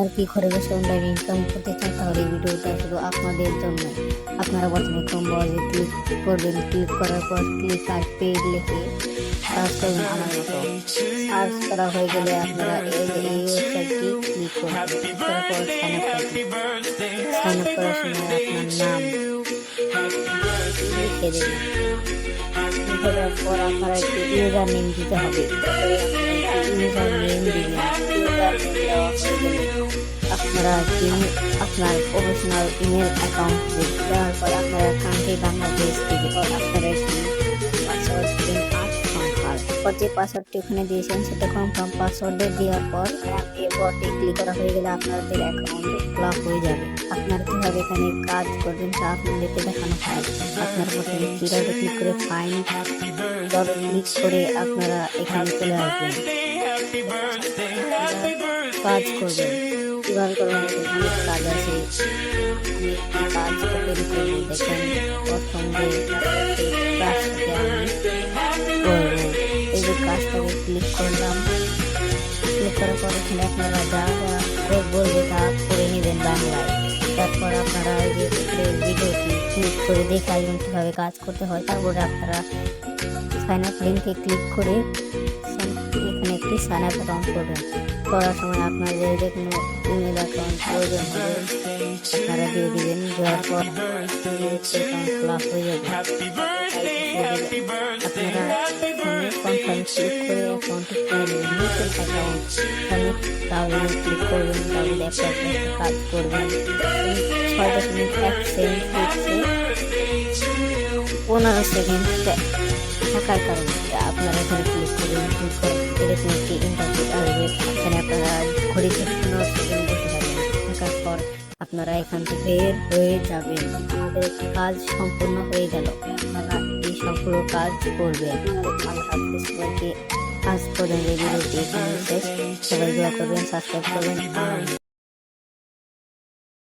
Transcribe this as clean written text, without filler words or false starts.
আর কি ঘরে বসে অনলাইন ইনকাম করতে চান তাহলে এই ভিডিওটা শুধু আপনাদের জন্য। আপনারা প্রথমে ক্রোম ব্রাউজারে ক্লিক করবেন, ক্লিক করার পর ক্লিক আর পেড লিখে সার্চ করবেন আমার মতো। সার্চ করা হয়ে গেলে আপনারা এই ওয়েবসাইটটি ক্লিক করবেন, ক্লিক করার পর সাইন আপ করবেন। সাইন আপ করার সময় আপনার নাম লিখে দেবেন, লিখে দেওয়ার পর আপনারা একটি ইউজার নেম দিতে হবে। ইউজার নেম দিবেন, ইউজার নেম দেওয়া হয়ে গেলে আপনারা আপনার প্রফেশনাল ইমেল অ্যাকাউন্ট দেওয়ার পর আপনার কান্ট্রি বাংলাদেশ থেকে আপনারা একটি পাসওয়ার্ড দিবেন 8 সংখ্যার। পর যে পাসওয়ার্ডটি ওখানে দিয়েছেন সেটা কনফার্ম পাসওয়ার্ডে দেওয়ার পর এরপরটি ক্লিক করা হয়ে গেলে আপনাদের অ্যাকাউন্ট লক হয়ে যাবে। আপনারা কীভাবে এখানে কাজ করবেন তা আপনাদেরকে দেখানো হয়। আপনারা প্রথমে থ্রিডটে ক্লিক করে ফাইন্ড ডটে ক্লিক করে আপনারা এখানে চলে আসবেন, কাজ করবেন। কিভাবে করবেন এখানে কাজ আছে, আমি কাজ করতে করবো। দেখেন প্রথম যে কাজটাকে আমি করবো, এই যে কাজটাকে ক্লিক করলাম। ক্লিক করার পর এখানে আপনারা যা যা বলবে তা করে নেবেন বাংলায়। তারপর আপনারা এই যে ভিডিওটি ক্লিক করে দেখে আসবেন কীভাবে কাজ করতে হয়। তারপরে আপনারা সাইন আপ লিঙ্কে ক্লিক করে এখানে একটি সাইন আপ অ্যাকাউন্ট করবেন। করার সময় আপনাদের যে কোনো ইমেল অ্যাকাউন্ট প্রয়োজন হবে আপনারা দিয়ে দেবেন। দেওয়ার পর অ্যাকাউন্ট খোলা হয়ে যাবে। আপনারা এখানে কনফার্ম ক্লিক করে অ্যাকাউন্টটি খুলে নেবেন। নতুন অ্যাকাউন্ট এখানে তাহলে ক্লিক করবেন, তাহলে একটা কাজ করবেন। 6.1 সেকেন্ড হচ্ছে 15 সেকেন্ড থাকার কারণে আপনারা এখানে ক্লিক করবেন। ক্লিক করে এরকম একটি ইন্টারফেস আসবে। এখানে আপনারা ঘড়িতে 15 সেকেন্ড বসে থাকবেন। থাকার পর আপনারা এখান থেকে বের হয়ে যাবেন। আমাদের একটি কাজ সম্পূর্ণ হয়ে গেল। আপনারা এই সবগুলো কাজ করবেন। আল্লাহ হাফেজ, সবাইকে কাজ করবেন। ভিডিওটি এখানে শেষ। সবাই দোয়া করবেন, সাবস্ক্রাইব করবেন।